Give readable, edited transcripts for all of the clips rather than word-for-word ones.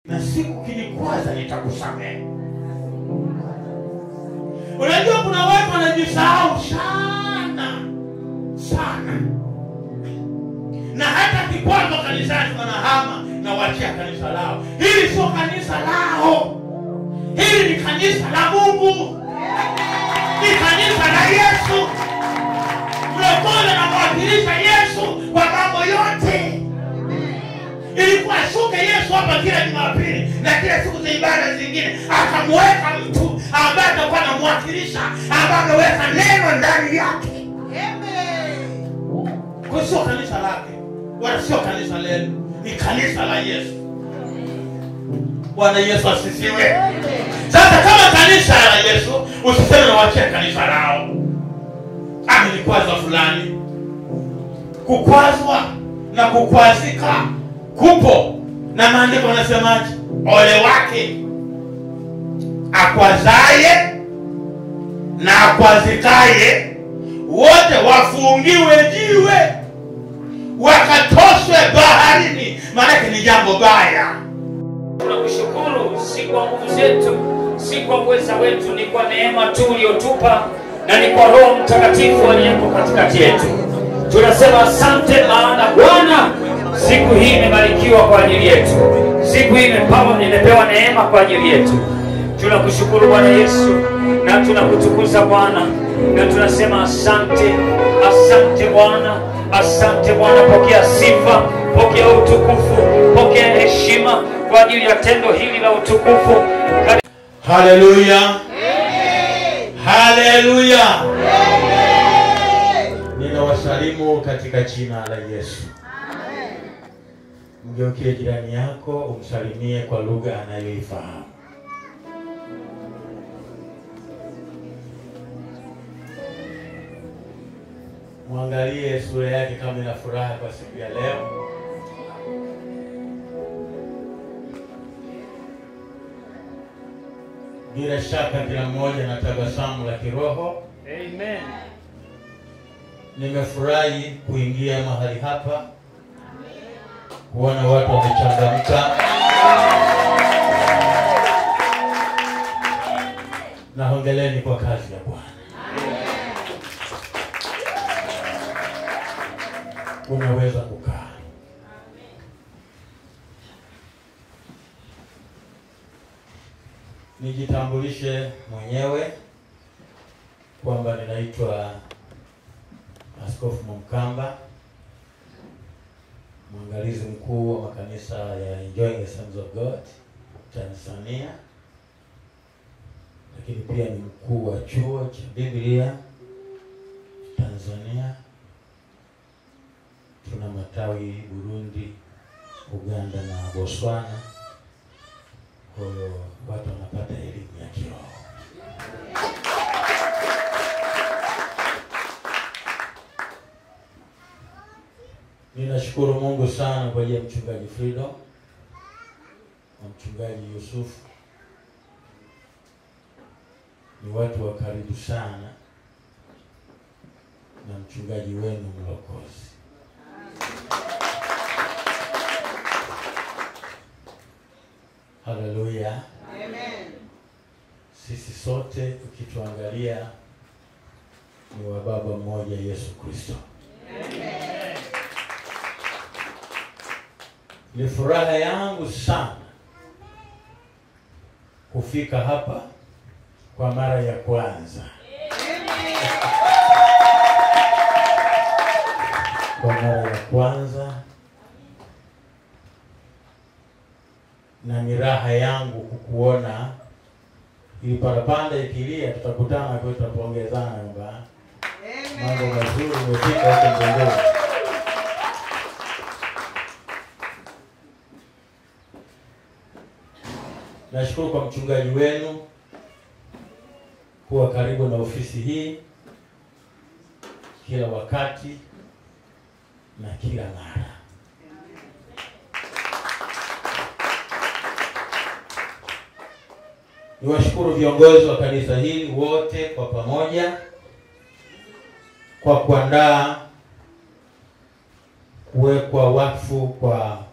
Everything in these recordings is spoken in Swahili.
na siku kinikwaza nitakusamehe. Unajua kuna watu wanajisahau sana na hata kikwazo kanisani wanahama na wachia kanisa lao. Hili sio kanisa lao, hili ni kanisa la Mungu, ni kanisa la Yesu. Mlokole na mwakilisha Yesu kwa mambo yote. Ilikuwa shuke Yesu hapa kila Jumapili na kila siku za ibada zingine akamweka mtu ambaye atakuwa anamwakilisha, ambaye ameweka neno ndani yake. Kwa sio kanisa lake, wala sio kanisa lenu, ni kanisa la Yesu. Bwana Yesu asifiwe. Sasa kama kanisa la Yesu, usiseme na wachia kanisa lao. Nilikwaza fulani. Kukwazwa na kukwazika kupo, na maandiko yanasemaje? Ole wake akwazaye na akwazikaye, wote wafungiwe jiwe wakatoswe baharini. Maana ni jambo baya. Tunakushukuru, si kwa nguvu zetu, si kwa uweza wetu, ni kwa neema tu uliyotupa na ni kwa Roho Mtakatifu aliyeko katikati yetu. Tunasema asante, maana Bwana siku hii imebarikiwa kwa ajili yetu. Siku hii imepewa neema kwa ajili yetu. Tunakushukuru Bwana Yesu na tunakutukuza Bwana, na tunasema asante. Asante Bwana, asante Bwana. Pokea sifa, pokea utukufu, pokea heshima kwa ajili ya tendo hili la utukufu. Haleluya. Haleluya. Ninawasalimu katika jina la Yesu. Amen. Mgeukie jirani yako umsalimie kwa lugha anayoifahamu. Mwangalie sura yake kama ina furaha kwa siku ya leo. Bila shaka kila mmoja na tabasamu la kiroho. Amen. Nimefurahi kuingia mahali hapa, kuona watu wamechangamka, na hongereni kwa kazi ya Bwana. Unaweza kukaa. Nijitambulishe mwenyewe kwamba ninaitwa Askofu Mkamba, mwangalizi mkuu wa makanisa ya Enjoying the Sons of God Tanzania, lakini pia ni mkuu wa chuo cha Biblia Tanzania. Tuna matawi Burundi, Uganda na Botswana. Kwa hiyo watu wanapata elimu ya kiroho. Ninashukuru Mungu sana kwa ajili ya mchungaji Freedom na mchungaji Yusuf. Ni watu wa karibu sana na mchungaji wenu Mlokozi. Haleluya. Amen. Sisi sote ukituangalia ni wa baba mmoja, Yesu Kristo. Amen. Ni furaha yangu sana kufika hapa kwa mara ya kwanza. Kwa mara ya kwanza, na ni raha yangu kukuona. Ili parapanda ikilia tutakutana kwa tutapongezana kwamba mambo mazuri umefika huko mbinguni. Nashukuru kwa mchungaji wenu kuwa karibu na ofisi hii kila wakati na kila mara. Niwashukuru viongozi wa kanisa hili wote kwa pamoja kwa kuandaa kuwekwa wakfu kwa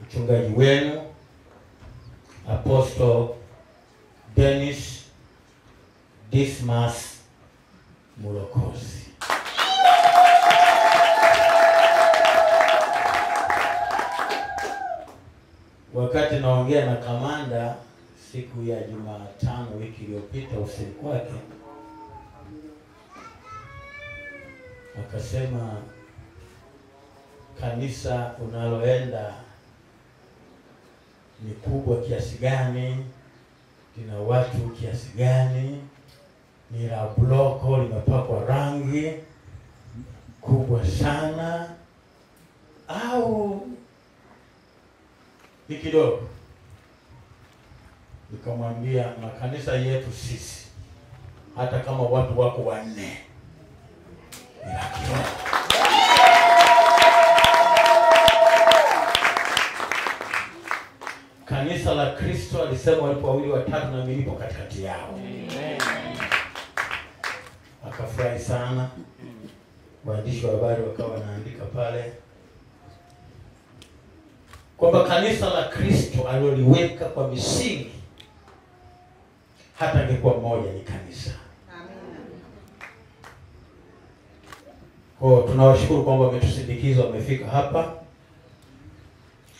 mchungaji wenu Apostle Dennis Dismas Mulokozi. Wakati naongea na kamanda siku ya Jumatano wiki iliyopita ofisini kwake, akasema kanisa unaloenda ni kubwa kiasi gani, lina watu kiasi gani, ni la bloko limepakwa rangi kubwa sana au ni kidogo? Nikamwambia makanisa yetu sisi hata kama watu wako 4 ni la kidogo. Kanisa la Kristo alisema walipo 2 watatu na milipo katikati yao. Amen. Akafurahi sana. Waandishi wa habari wakawa wanaandika pale kwamba kanisa la Kristo aliloliweka kwa misingi hata ingekuwa moja ni kanisa. Amen. Kwa tunawashukuru kwamba wametusindikiza, wamefika hapa.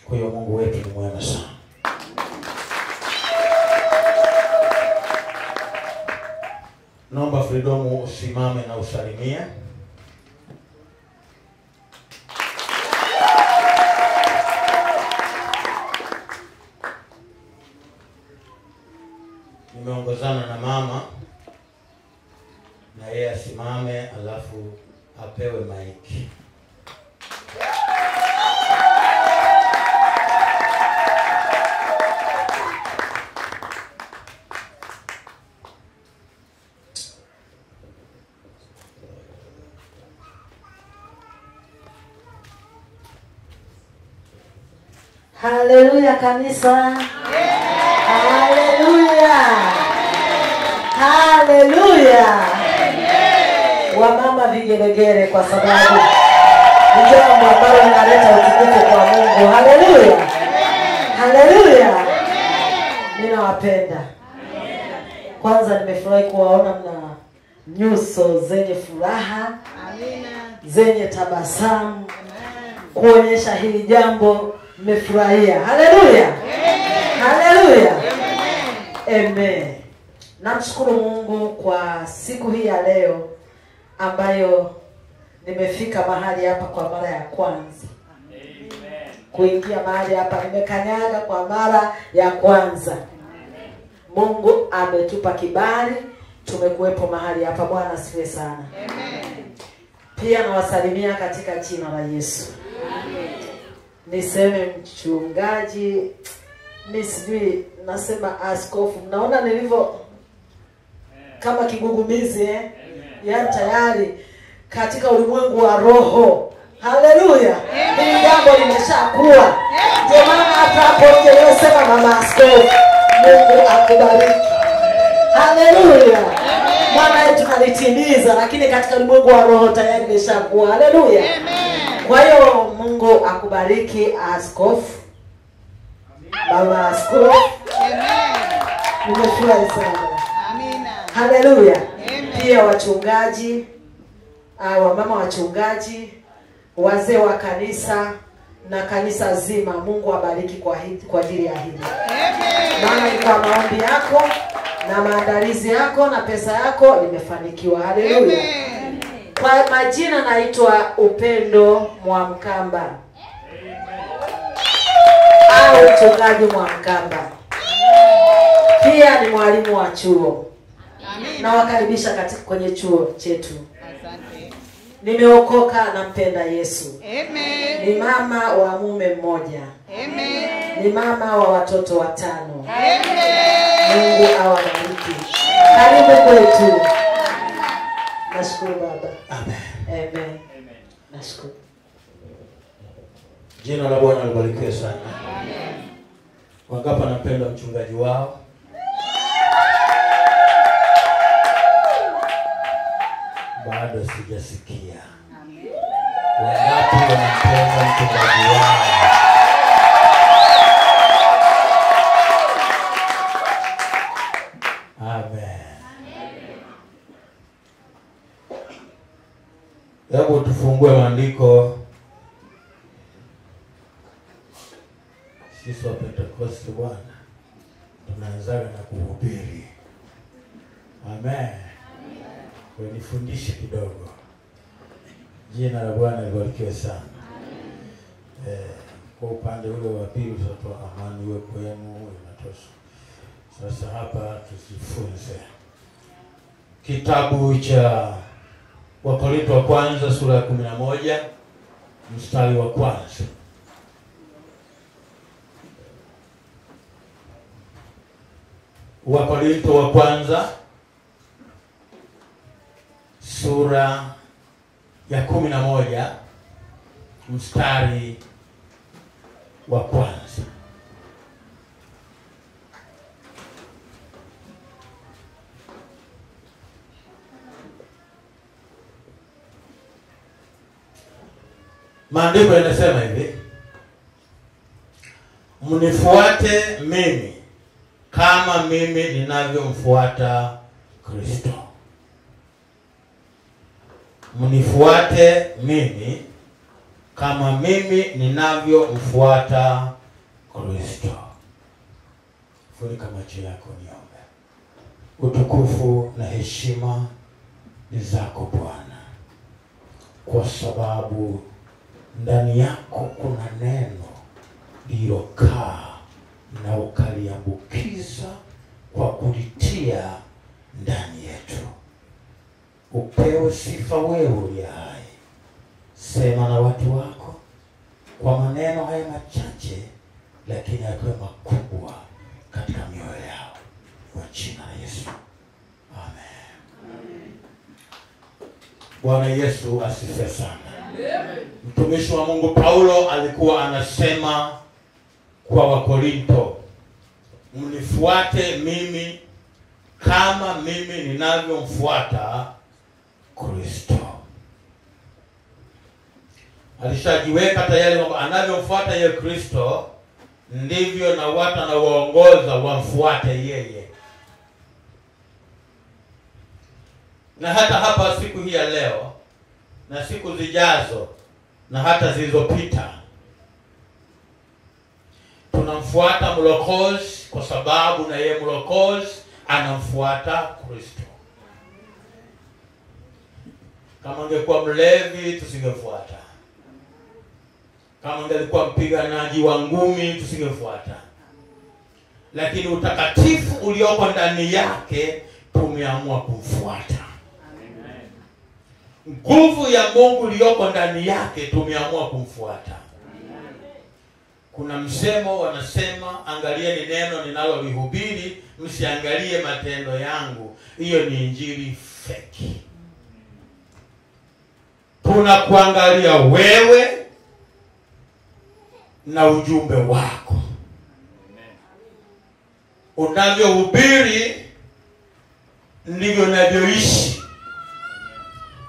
Kwa hiyo Mungu wetu ni mwema sana. Naomba Freedom usimame na usalimia. Nimeongozana na mama na yeye asimame alafu apewe maiki. Haleluya kanisa. Haleluya. Haleluya. Wamama vigelegele kwa sababu ni jambo ambalo linaleta utukufu kwa Mungu. Haleluya. Haleluya. Ninawapenda. Kwanza nimefurahi kuwaona mna nyuso zenye furaha. Amina. Zenye tabasamu. Kuonyesha hili jambo mmefurahia. Haleluya. Haleluya. Amen. Namshukuru Mungu kwa siku hii ya leo ambayo nimefika mahali hapa kwa mara ya kwanza. Amen. Kuingia mahali hapa nimekanyaga kwa mara ya kwanza. Amen. Mungu ametupa kibali, tumekuwepo mahali hapa. Bwana asifiwe sana. Amen. Pia nawasalimia katika jina la Yesu. Amen. Niseme mchungaji, sijui nasema askofu. Mnaona nilivyo kama kigugumizi yaani tayari katika ulimwengu wa roho. Haleluya. Hili jambo limeshakuwa. Ndio maana hata hapo nimesema mama askofu, Mungu akubariki. Haleluya. Maana yetu tunalitimiza, lakini katika ulimwengu wa roho tayari limeshakuwa. Haleluya. Kwa hiyo Mungu akubariki askofu. Baba askofu. Amen. Nimefurahi sana. Amina. Haleluya. Pia wachungaji, wamama wachungaji, wazee wa kanisa na kanisa zima, Mungu abariki kwa ajili ya hili. Amen. Maana ni kwa maombi yako na maandalizi yako na pesa yako limefanikiwa. Haleluya. Amen. Kwa majina naitwa Upendo Mwamkamba. Au mchungaji Mwamkamba. Pia ni mwalimu wa chuo. Na wakaribisha katika kwenye chuo chetu. Asante. Nimeokoka na mpenda Yesu. Amen. Ni mama wa mume mmoja. Amen. Ni mama wa watoto 5. Amen. Mungu awabariki. Karibu kwetu. Nashukuru baba. Amen. Amen. Nashukuru. Jina la Bwana libarikiwe sana. Amen. Wangapi wanapenda mchungaji wao? Bado sijasikia. Amen. Wangapi wanapenda mchungaji wao? Hebu tufungue maandiko. Sisi wa Pentecost Bwana tunaanza na kuhubiri. Amen. Kwa nifundishe kidogo. Jina la Bwana libarikiwe sana. Kwa upande ule wa pili tutatoa amani iwe kwenu, inatosha. Sasa hapa tujifunze. Kitabu cha Wakorintho wa kwanza sura ya 11 mstari wa kwanza. Wakorintho wa kwanza sura ya 11 mstari wa kwanza. Maandiko yanasema hivi: mnifuate mimi kama mimi ninavyomfuata Kristo. Mnifuate mimi kama mimi ninavyomfuata Kristo. Funika macho yako niombe. Utukufu na heshima ni zako Bwana, kwa sababu ndani yako kuna neno lilokaa na ukaliambukiza kwa kulitia ndani yetu. Upewe sifa wewe uliye hai. Sema na watu wako kwa maneno haya machache, lakini yakiwa makubwa katika mioyo yao, kwa jina la Yesu. Amen. Bwana Yesu asifiwe sana. Mtumishi wa Mungu Paulo alikuwa anasema kwa Wakorintho, mnifuate mimi kama mimi ninavyomfuata Kristo. Alishajiweka tayari kwamba anavyomfuata yeye Kristo ndivyo na watu anawaongoza wamfuate yeye. Na hata hapa siku hii ya leo na siku zijazo na hata zilizopita, tunamfuata Mwokozi kwa sababu na yeye Mwokozi anamfuata Kristo. Kama angekuwa mlevi tusingefuata. Kama angelikuwa mpiganaji wa ngumi tusingefuata. Lakini utakatifu ulioko ndani yake tumeamua kumfuata. Nguvu ya Mungu iliyoko ndani yake tumeamua kumfuata. Kuna msemo wanasema, angalieni neno ninalolihubiri, msiangalie matendo yangu. Hiyo ni injili feki. Tunakuangalia wewe na ujumbe wako. Unavyohubiri ndivyo unavyoishi.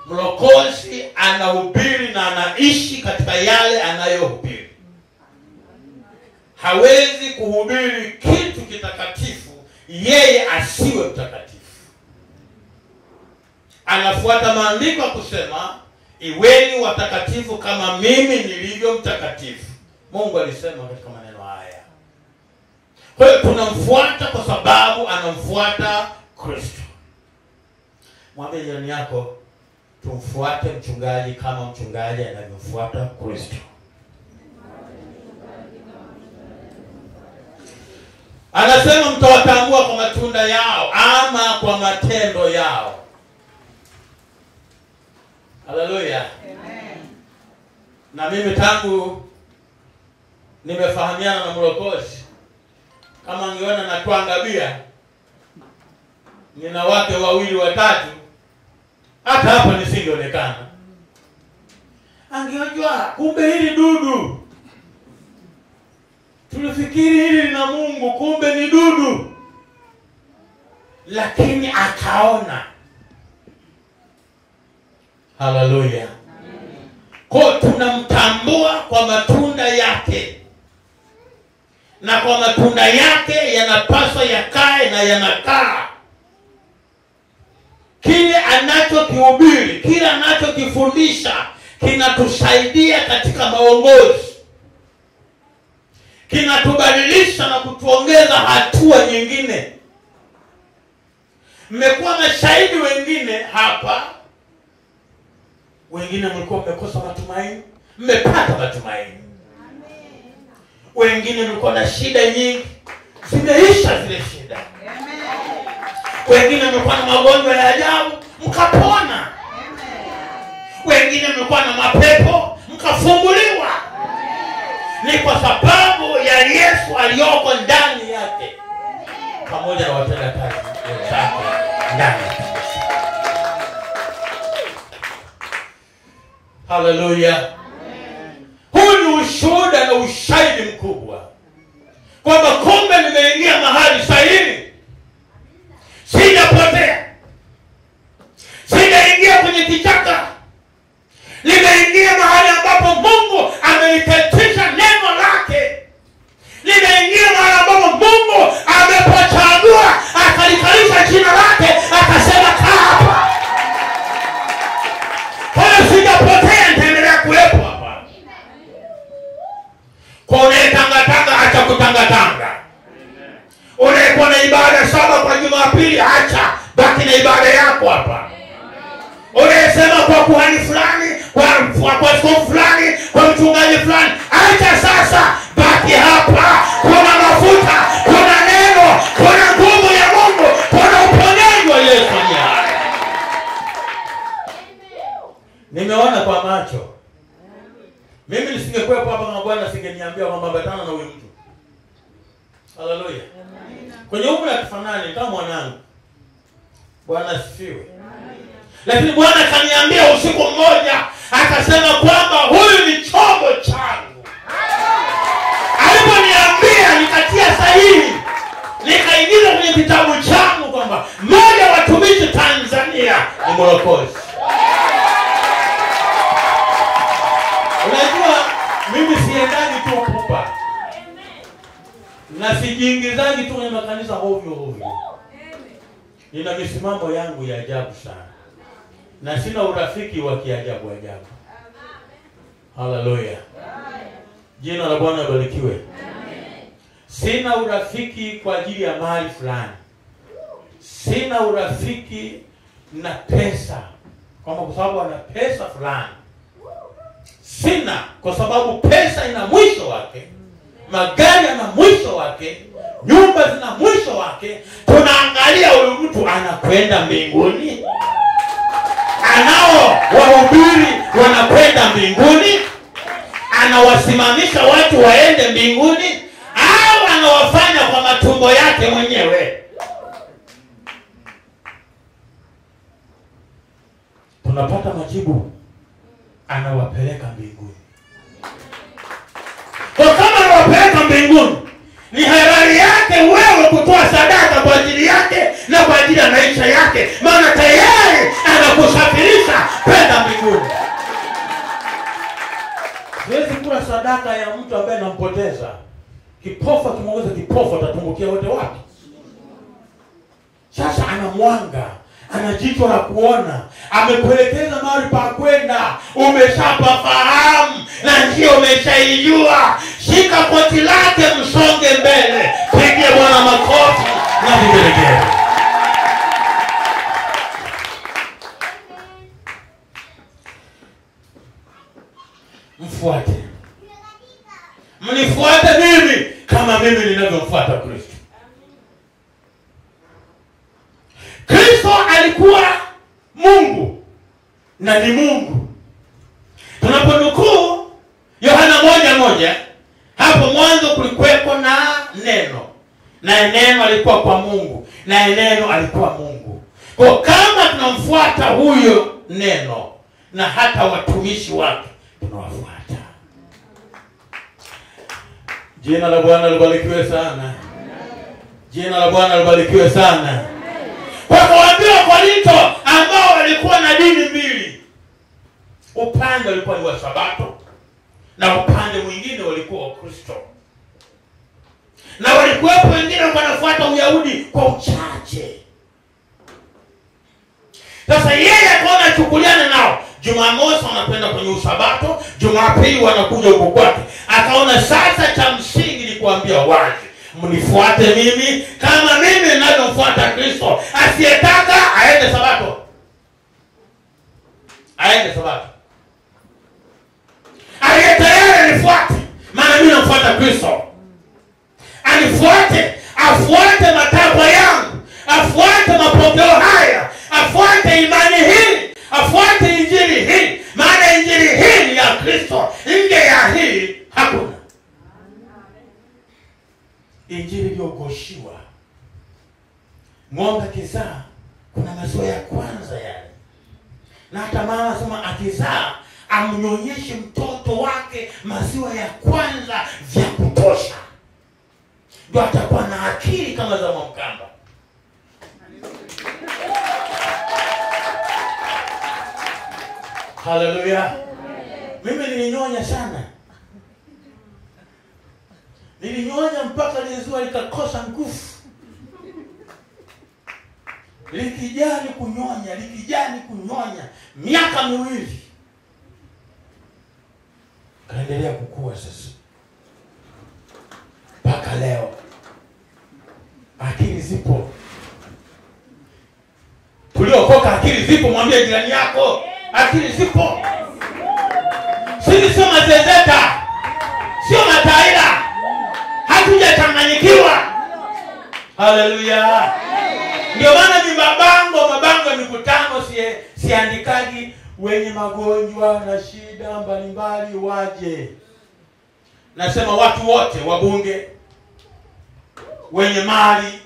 Mwokozi anahubiri na anaishi katika yale anayohubiri. Hawezi kuhubiri kitu kitakatifu yeye asiwe mtakatifu. Anafuata maandiko kusema, iweni watakatifu kama mimi nilivyo mtakatifu. Mungu alisema katika maneno haya. Kwa hiyo tunamfuata kwa sababu anamfuata Kristo. Mwambie jirani yako, tumfuate mchungaji kama mchungaji anavyomfuata Kristo. Anasema mtawatambua kwa matunda yao ama kwa matendo yao. Haleluya. Amen. Na mimi tangu nimefahamiana na Mwokozi, kama angeona natwanga bia, nina wake wawili watatu, hata hapa nisingeonekana. Angejua kumbe hili dudu. Tulifikiri hili lina Mungu, kumbe ni dudu. Lakini akaona. Haleluya. Kwa tunamtambua kwa matunda yake. Na kwa matunda yake yanapaswa yakae na yanakaa. kile anachokihubiri, kile anachokifundisha kinatusaidia katika maongozi, kinatubadilisha na kutuongeza hatua nyingine. Mmekuwa mashahidi wengine hapa, wengine mlikuwa mmekosa matumaini, mmepata matumaini. Wengine mlikuwa na shida nyingi, zimeisha zile shida. Wengine mlikuwa na magonjwa ya ajabu, mkapona. Wengine mlikuwa na mapepo, mkafunguliwa. Ni kwa sababu ya Yesu aliyoko ndani yake pamoja na watendakazi wenzake ndani ya kanisa. Haleluya. Huu ni ushuhuda na ushahidi mkubwa kwamba kumbe nimeingia mahali sahihi. Sijapotea. Sijaingia kwenye kichaka. Nimeingia mahali ambapo Mungu ameliketisha neno lake. Nimeingia mahali ambapo Mungu amepachagua, akalikalisha jina lake, akasema kaa hapa. Kwa hiyo sijapotea, nitaendelea kuwepo hapa. Kwa unayetangatanga, acha kutangatanga. Unaekuwa na ibada 7 kwa Jumapili, acha, baki na ibada yako hapa. Unayesema kwa kuhani fulani, kwa askofu fulani, kwa mchungaji fulani, acha sasa, baki hapa. Kuna mafuta, kuna neno, kuna nguvu ya Mungu, kuna uponyaji wa Yesu hai. Nimeona kwa macho. Mimi nisingekuwepo hapa kama Bwana asingeniambia kwamba ambatana na huyu mtu. Haleluya. Kwenye umri atufanane kama mwanangu. Bwana asifiwe. Lakini Bwana kaniambia usiku mmoja, akasema kwamba huyu ni chombo changu. Aliponiambia nikatia sahihi, nikaingiza kwenye kitabu changu kwamba mmoja wa watumishi Tanzania ni Mwokozi. Unajua mimi siendaji tu pupa. Na sijiingizaji tu kwenye makanisa ovyo ovyo. Nina misimamo yangu ya ajabu sana. Na sina urafiki wa kiajabu ajabu. Haleluya. Jina la Bwana libarikiwe. Sina urafiki kwa ajili ya mali fulani. Sina urafiki na pesa, kwa sababu ana pesa fulani. Sina, kwa sababu pesa ina mwisho wake. Magari yana mwisho wake. Nyumba zina mwisho wake. Tunaangalia huyu mtu anakwenda mbinguni. Anao wahubiri wanakwenda mbinguni. Anawasimamisha watu waende mbinguni, au anawafanya kwa matumbo yake mwenyewe. Tunapata majibu, anawapeleka mbinguni. Kwa kama anawapeleka mbinguni, ni halali yake wewe kutoa sadaka kwa ajili yake na kwa ajili ya maisha yake, maana tayari anakusafirisha kwenda mbinguni. Siwezi kula sadaka ya mtu ambaye anampoteza. Kipofu akimwongoza kipofu atatumbukia wote wapi? Sasa ana mwanga, ana jicho la kuona, amekuelekeza mahali pa kwenda, umeshapafahamu na njia umeshaijua. Shika koti lake, msonge mbele. Pigie Bwana makofi na vigelegele. Mfuate. Mnifuate mimi kama mimi ninavyomfuata Kristo. Kristo alikuwa Mungu na ni Mungu. Tunaponukuu Yohana 1:1, hapo mwanzo kulikuwepo na neno, na neno alikuwa kwa Mungu, na neno alikuwa Mungu. Kwa kama tunamfuata huyo neno, na hata watumishi wake tunawafuata. Jina la Bwana libarikiwe sana. Jina la Bwana libarikiwe sana. Wakawaambia Korinto ambao walikuwa na dini mbili. Upande ulikuwa ni wa Sabato na upande mwingine walikuwa wa Kristo. Na walikuwepo wengine wanafuata Uyahudi kwa uchache. Sasa yeye akaona chukuliane nao. Jumamosi wanakwenda kwenye usabato, Jumapili wanakuja huko kwake. Akaona sasa cha msingi ni kuambia wazi, mnifuate mimi kama mimi ninavyomfuata Kristo. Asiyetaka aende sabato. Aende sabato. Aliye tayari nifuate, maana mimi namfuata Kristo. Anifuate, afuate matakwa yangu, afuate mapokeo haya, afuate imani hii, afuate injili hii, maana injili hii ni ya Kristo. Nje ya hii hakuna. Injili iliyogoshiwa. Ng'ombe kizaa, kuna maziwa ya kwanza yale. Na hata mama anasema akizaa amnyonyeshe mtoto wake maziwa ya kwanza vya kutosha, ndio atakuwa na akili kama za Mwamkamba. Haleluya. Mimi nilinyonya sana. Nilinyonya mpaka liziwa likakosa nguvu. Likijani kunyonya miaka 2. Kaendelea kukua sasa. Mpaka leo. Akili zipo. Tuliokoka akili zipo, mwambie jirani yako, akili zipo. Sisi sio mazezeta, sio mataira, hatujachanganyikiwa. Haleluya. Ndio maana ni mabango ya mikutano siandikaji wenye magonjwa na shida mbalimbali waje. Nasema watu wote, wabunge, wenye mali,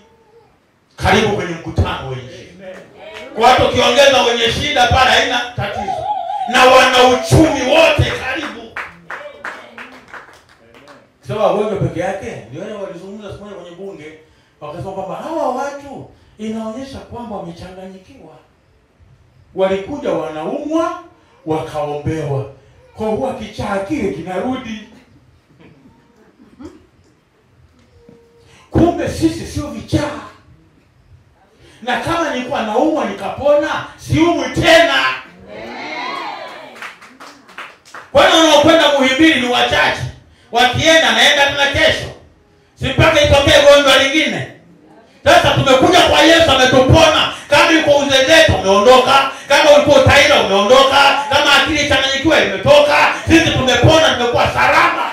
karibu kwenye mkutano wenye. Kwa watu ukiongeza wenye shida pale haina tatizo. Na wana uchumi wote karibu. Sawa, wewe peke yake ndio wale walizungumza siku moja kwenye bunge, wakasema kwamba hawa watu inaonyesha kwamba wamechanganyikiwa. Walikuja wanaumwa, wakaombewa. Kwa huwa kichaa kile kinarudi. Kumbe sisi sio vichaa. Na kama nilikuwa naumwa nikapona, siumwi tena. Kwani wanaokwenda Muhimbili ni wachache. Wakienda naenda tena kesho. Si mpaka itokee gonjwa lingine. Sasa tumekuja kwa Yesu, ametupona. Kama yuko uzezeta umeondoka, kama ulikuwa utaira umeondoka, kama akili changanyikiwa imetoka. Sisi tumepona, tumekuwa salama.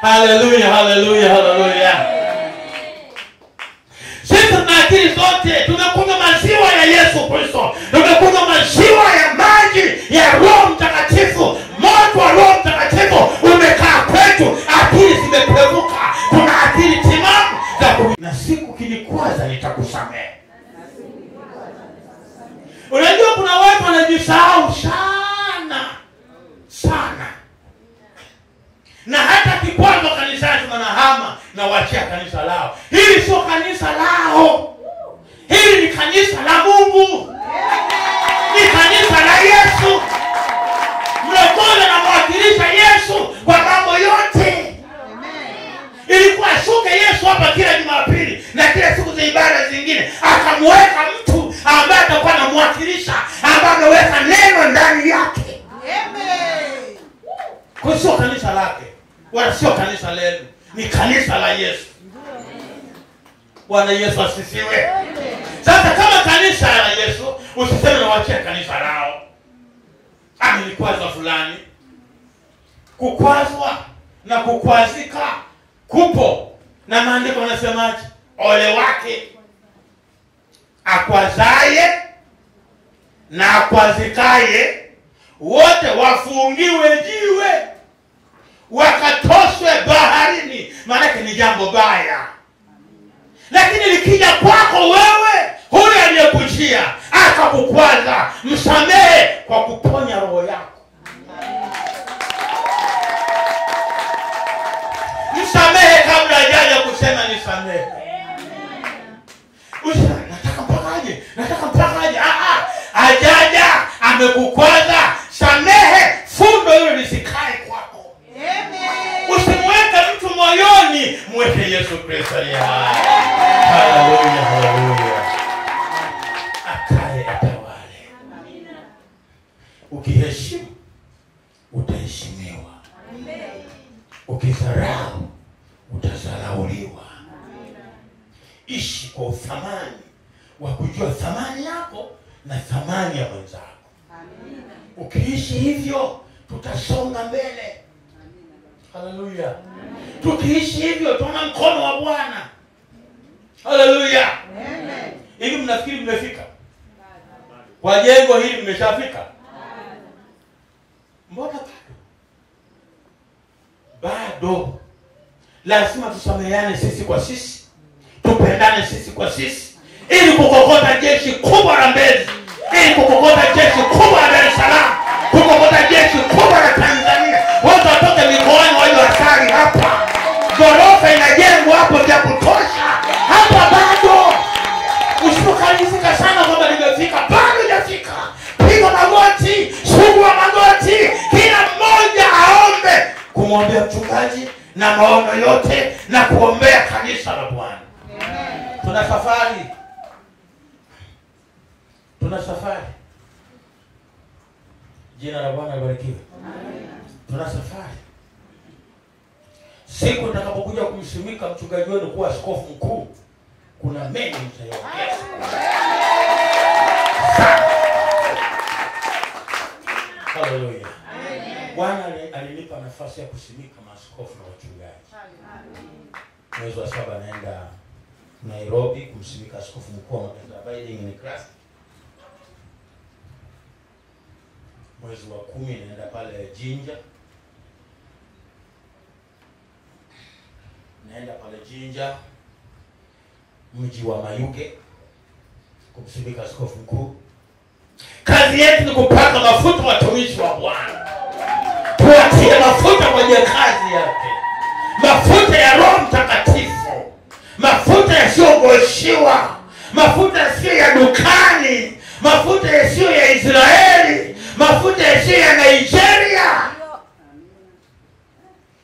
Haleluya, haleluya, haleluya. Sisi tuna akili zote, tumekunywa maziwa ya Yesu Kristo. Tumekunywa maziwa ya maji ya Roho Mtakatifu. Moto wa Roho Mtakatifu umekaa kwetu, akili zimepevuka. Kuna akili timamu na siku kinikwaza nitakusamehe. Unajua kuna watu wanajisahau sana. Na hata kikwazo kanisani wanahama na wachia kanisa lao. Hili sio kanisa lao. Hili ni kanisa la Mungu. Ni kanisa la Yesu. Mlokozi na mwakilisha Yesu kwa mambo yote. Ilikuwa shuke Yesu hapa kila Jumapili na kila siku za ibada zingine, akamweka mtu ambaye atakuwa anamwakilisha, ambaye ameweka neno ndani yake. Amen. Kwa sio kanisa lake, wala sio kanisa lenu, ni kanisa la Yesu. Bwana Yesu asifiwe. Sasa kama kanisa la Yesu, usiseme na waachia kanisa lao. Nilikuwaza fulani. Kukwazwa na kukwazika kupo. Na maandiko yanasemaje? Ole wake akwazaye na akwazikaye, wote wafungiwe jiwe, wakatoswe baharini. Maana ni jambo baya. Lakini likija kwako wewe, huyo aliyekujia akakukwaza, msamehe kwa kuponya roho yako. Msamehe kabla hajaja kusema nisamehe. Nataka mpakaje? Ajaja amekukwaza, samehe, fundo hilo lisikae kwako. Usimweke mtu moyoni, mweke Yesu Kristo aliye hai. Haleluya, haleluya. Akae atawale. Ukiheshimu utaheshimiwa. Ukidharau utadharauliwa. Ishi kwa uthamani wa kujua thamani yako na thamani ya mwenzako. Ukiishi hivyo tutasonga mbele. Haleluya. Tukiishi hivyo tuona mkono wa Bwana. Haleluya. Amen. Hivi mnafikiri mmefika? Kwa jengo hili mmeshafika? Mbona bado? Lazima tusameheane sisi kwa sisi. Tupendane sisi kwa sisi. Ili kukokota jeshi kubwa la Mbezi. Ili kukokota jeshi kubwa la Dar es Salaam. Kukokota jeshi kubwa la Tanzania. Watu watoke mikoani waje wasali hapa. Ghorofa inajengwa hapo vya kutosha. Hapa bado. Usipokalizika sana kwamba nimefika. Bado hujafika. Piga magoti. Sugua magoti. Kila mmoja aombe. Kumwombea mchungaji na maono yote na kuombea kanisa la Bwana. Tuna safari. Tuna safari. Jina la Bwana libarikiwe. Tuna safari. Siku nitakapokuja kumsimika mchungaji wenu kuwa askofu mkuu, kuna mengi mtayaongea. Haleluya. Bwana alinipa nafasi ya kusimika maaskofu na wachungaji. Mwezi wa 7 naenda Nairobi kumsimika askofu mkuu wa Makanisa Abiding in Christ. Mwezi wa 10 naenda pale Jinja. Naenda pale Jinja, mji wa Mayuge, kumsimika askofu mkuu. Kazi yetu ni kupaka mafuta watumishi wa Bwana. Tuatie mafuta kwenye kazi yake. Mafuta ya Roho Mtakatifu. Mafuta yasiyogoshiwa. Mafuta yasiyo ya dukani. Mafuta yasiyo ya Israeli. Mafuta yasiyo ya Nigeria.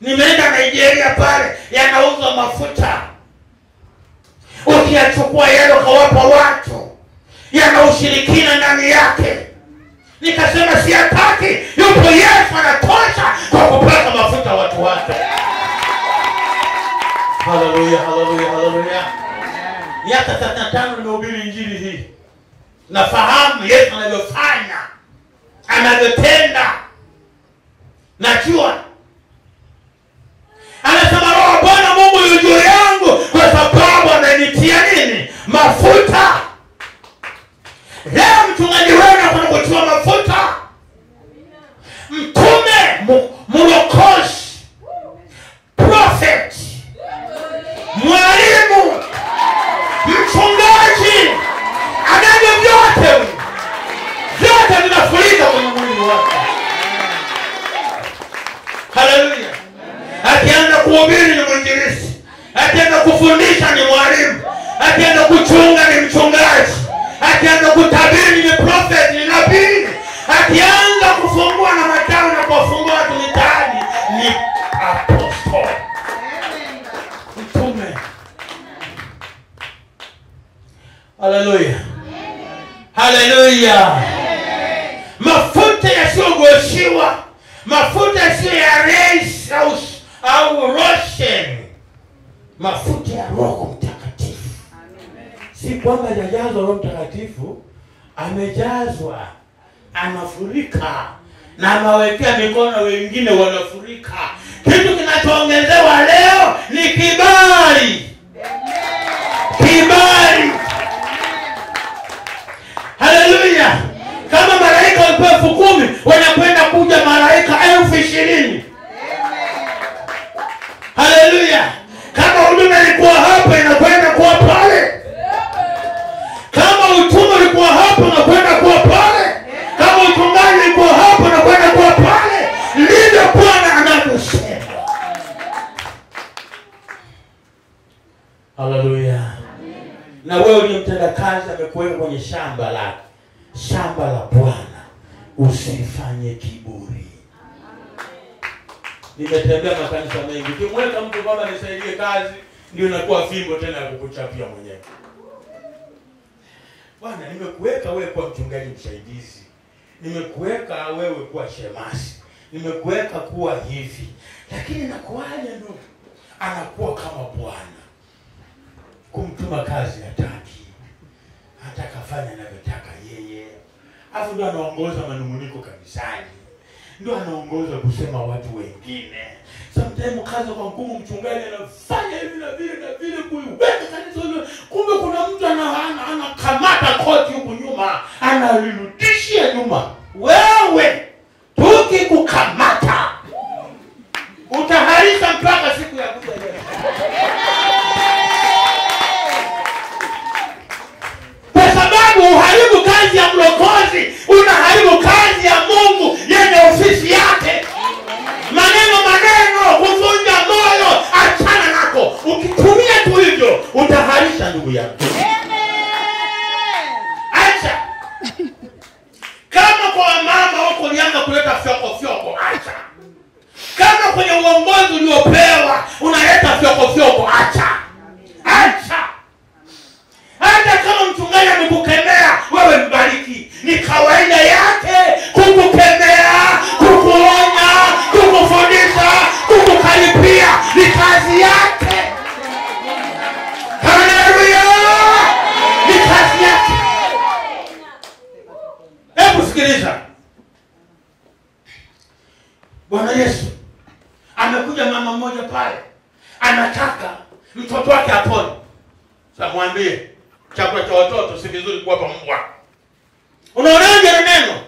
Nimeenda Nigeria pale, yanauzwa mafuta. Ukiyachukua yale ukawapa watu, yana ushirikina ndani yake. Nikasema siyataki. Yupo Yesu anatosha kwa kupaka mafuta watu wake. Haleluya, haleluya, haleluya. Miaka 35 nimehubiri injili hii. Nafahamu Yesu anavyofanya, anavyotenda. Najua. Anasema Roho Bwana Mungu yu juu yangu kwa sababu amenitia nini? Mafuta. Leo mchungaji wenu anakwenda kutiwa mafuta. Mtume, mwokozi, prophet, mwalimu, mchungaji, anavyo vyote. Vyote vinafurika kwenye mwili wake. Haleluya. Akianza kuhubiri ni mwinjilisti. Akianza kufundisha ni mwalimu. Akianza kuchunga ni mchungaji. Akianza kutabiri ni prophet, ni nabii. Akianza kufungua na matawi na kufungua watu mitaani ni apostle. Mtume. Haleluya. Haleluya. Mafuta yasiyogoshiwa. Mafuta yasiyo ya reis au roshen. Mafuta ya Roho Mtakatifu. Si kwamba hajajazwa Roho Mtakatifu, amejazwa, anafurika na amewekea mikono wengine wanafurika. Kitu kinachoongezewa leo ni kibali. Kibali. Haleluya. Kama malaika walikuwa 10,000, wanakwenda kuja malaika 20,000. Haleluya. Kama huduma ilikuwa hapa inakwenda kuwa pale. Kama utume ulikuwa hapa unakwenda kuwa pale. Kama uchungaji ulikuwa hapa unakwenda kuwa pale. Ndivyo Bwana anavyosema. Haleluya. Na wewe ni mtendakazi, amekuweka kwenye shamba lake. Shamba la Bwana. Usifanye kiburi. Nimetembea makanisa mengi. Kimweka mtu kwamba nisaidie kazi, ndio inakuwa fimbo tena ya kukuchapia mwenyewe. Bwana, nimekuweka wewe kwa mchungaji msaidizi, nimekuweka wewe kuwa shemasi, nimekuweka kuwa hivi, lakini nakuaje ndugu? Anakuwa kama bwana, kumtuma kazi hataki, hata kafanya anavyotaka yeye. Afu ndio anaongoza manunguniko kanisani, ndio anaongoza kusema watu wengine. Sometimes kazi kwa ngumu, mchungaji anafanya hivi na vile na vile kuiweka kanisa hilo, kumbe kuna mtu anakamata koti huku nyuma, analirudishia nyuma. Wewe tukikukamata utaharika mpaka siku ya kuja leo. Kwa sababu uharibu kazi ya mlokozi, unaharibu kazi ya Mungu yenye ofisi yake. Maneno kuvunja moyo, achana nako. Ukitumia tu hivyo utaharisha ndugu yako. Acha. Kama kwa mama huko ulianza kuleta fyoko, acha. Kama kwenye uongozi uliopewa unaleta fyoko, acha. Acha. Hata kama mchungaji amekukemea, wewe mbariki. Ni kawaida yake kukukemea, kukuonya, kukufundisha, kukukaripia. Ni kazi yake. Haleluya! Ni kazi yake. Hebu sikiliza. Bwana Yesu amekuja mama mmoja pale, anataka mtoto wake apone. Sasa mwambie, chakula cha watoto si vizuri kuwapa mbwa. Unaonaje neno?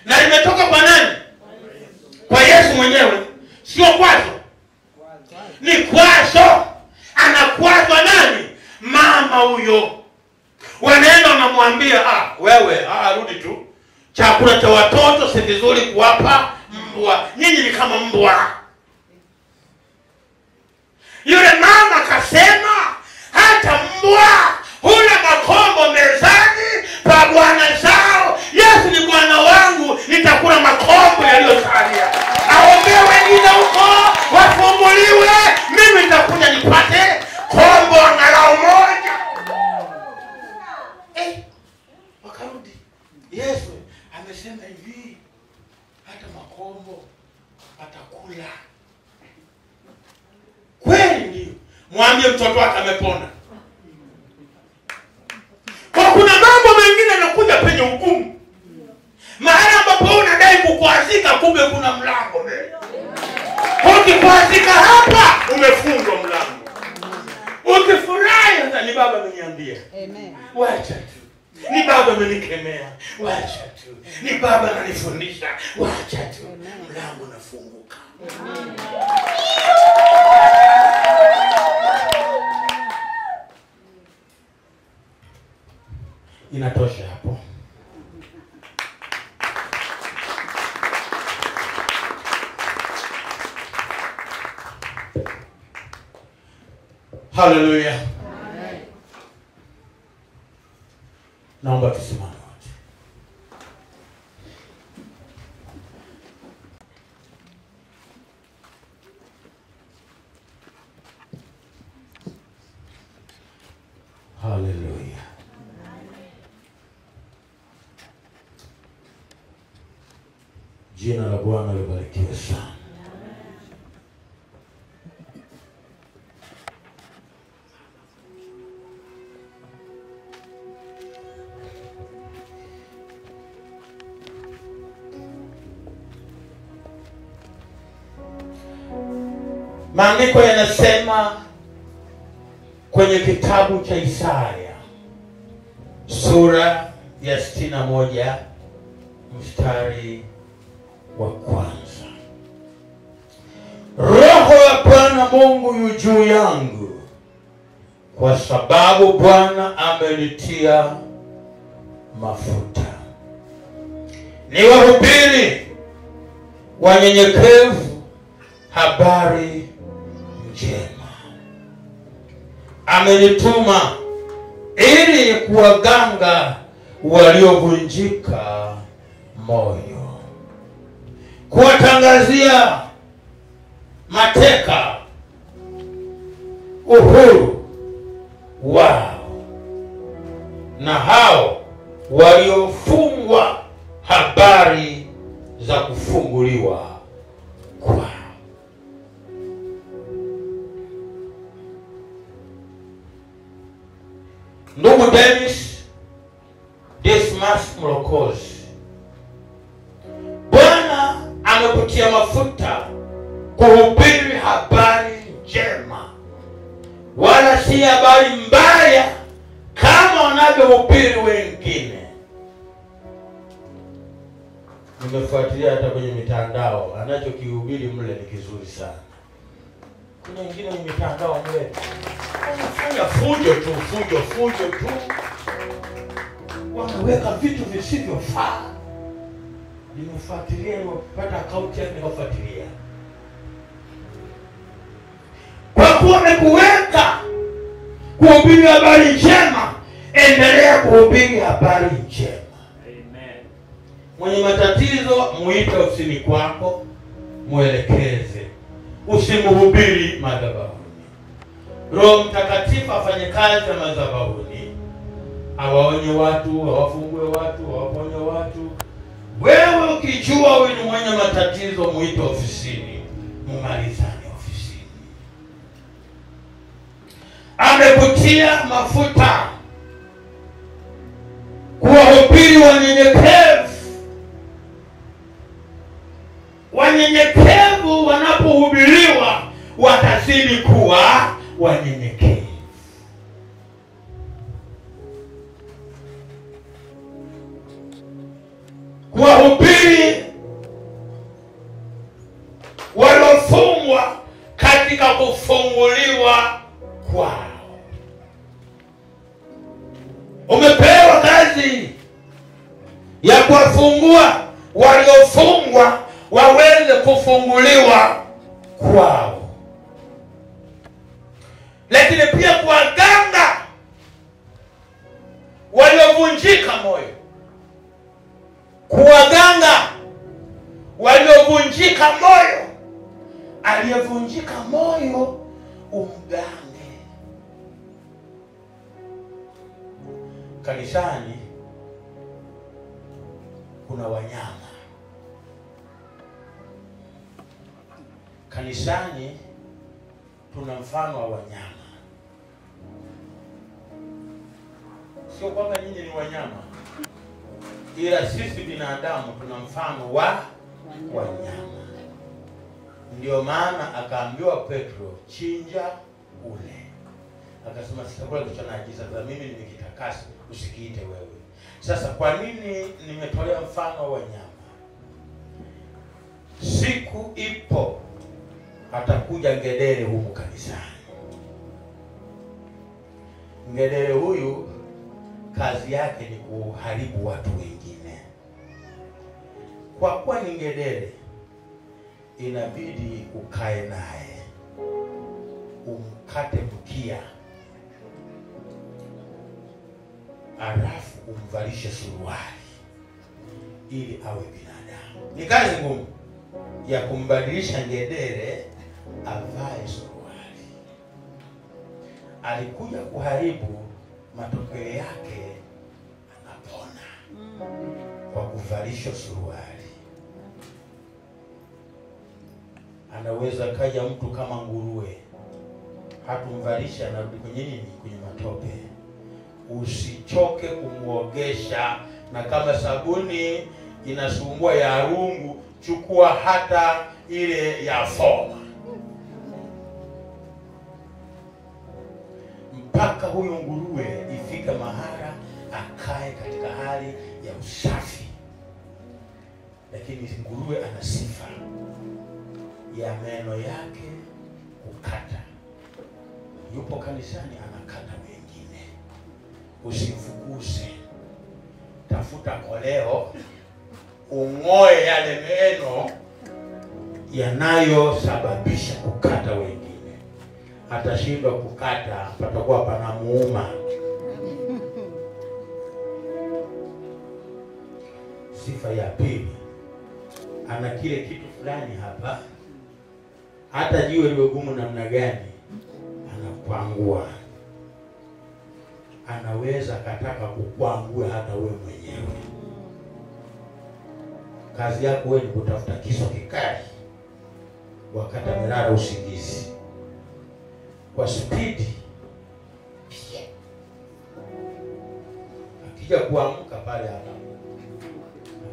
Na limetoka kwa nani? Kwa Yesu mwenyewe. Sio kwazo. Ni kwazo. Anakwazwa nani? Mama huyo. Wanaenda wanamwambia, wewe, rudi tu. Chakula cha watoto si vizuri kuwapa mbwa. Nyinyi ni kama mbwa. Yule mama akasema, hata mbwa hula makombo mezani pa bwana zao. Yesu ni bwana wangu, nitakula makombo yaliyosalia. Aombee wengine huko wafumuliwe, mimi nitakuja nipate kombo angalau moja. Wakarudi. Yesu amesema hivi, hata makombo atakula. Kweli ndio. Mwambie mtoto wake amepona. Kwa kuna mambo mengine yanakuja penye hukumu. Mahali ambapo unadai kukwazika, kumbe kuna mlango mbele. Ukikwazika hapa, umefungwa mlango. Ukifurahi, hata ni baba ameniambia. Amen. Wacha tu. Ni baba amenikemea. Wacha tu. Ni baba ananifundisha. Wacha tu. Mlango unafunguka. Inatosha hapo. Hallelujah. Amen. Naomba tusimame wote. Hallelujah. Jina la Bwana libarikiwe sana. Maandiko yanasema kwenye kitabu cha Isaya sura ya 61 mstari wa kwanza. Roho ya Bwana Mungu yu juu yangu, kwa sababu Bwana amenitia mafuta niwahubiri wanyenyekevu habari njema. Amenituma ili kuwaganga waliovunjika moyo, kuwatangazia mateka uhuru wao, na hao waliofungwa habari za kufunguliwa kwao. Ndugu Dennis Dismas Mlokozi, Bwana amekutia mafuta kuhubiri habari njema, wala si habari mbaya kama wanavyohubiri wengine. Nimefuatilia hata kwenye mitandao, anachokihubiri mle ni kizuri sana. Kuna wengine kwenye mitandao mle wanafanya fujo tu, wanaweka vitu visivyofaa. Nimefuatilia, nimepata akaunti yake nikafuatilia. Kwa kuwa amekuweka kuhubiri habari njema, endelea kuhubiri habari njema. Amen. Mwenye matatizo muite ofisini kwako, muelekeze. Usimhubiri madhabahuni. Roho Mtakatifu afanye kazi ya madhabahuni, awaonye watu, awafungue watu, awaponye watu. Wewe ukijua huyu ni mwenye matatizo, muite ofisini, mumalizane ofisini. Amekutia mafuta kuwahubiri wanyenyekevu. Wanyenyekevu wanapohubiriwa watazidi kuwa wanyenyekevu. Kuwahubiri waliofungwa katika kufunguliwa kwao. Umepewa kazi ya kuwafungua waliofungwa waweze kufunguliwa kwao, lakini pia kuwaganga waliovunjika moyo. Kuwaganga waliovunjika moyo. Aliyevunjika moyo umgange. Kanisani kuna wanyama. Kanisani tuna mfano wa wanyama. Sio kwamba nyinyi ni wanyama, ila sisi binadamu tuna mfano wa wanyama. Ndio maana akaambiwa Petro, chinja ule. Akasema sitakula kichwa na najisa, za mimi nimekitakasa, usikiite wewe. Sasa kwa nini nimetolea mfano wa wanyama? Siku ipo atakuja ngedere humu kanisani. Ngedere huyu kazi yake ni kuharibu watu wengine. Kwa kuwa ni ngedere, inabidi ukae naye, umkate mkia, alafu umvalishe suruali ili awe binadamu. Ni kazi ngumu ya kumbadilisha ngedere avae suruali. Alikuja kuharibu, matokeo yake anapona kwa kuvalishwa suruali. Anaweza kaja mtu kama nguruwe, hatumvalisha, anarudi kwenye nini? Kwenye matope. Usichoke kumuogesha, na kama sabuni inasumbua ya rungu, chukua hata ile ya foma, mpaka huyo nguruwe ifika mahala akae katika hali ya usafi. Lakini nguruwe ana sifa ya meno yake kukata. Yupo kanisani anakata wengine. Usimfukuze, tafuta koleo, ung'oe yale meno yanayosababisha kukata wengine. Atashindwa kukata, patakuwa panamuuma. Sifa ya pili, ana kile kitu fulani hapa, hata jiwe liwe gumu namna gani, kukwangua. Anaweza kataka kukwangua hata wewe mwenyewe. Kazi yako wewe ni kutafuta kisu kikali wakati amelala usingizi kwa spidi. Akija kuamka pale hapa,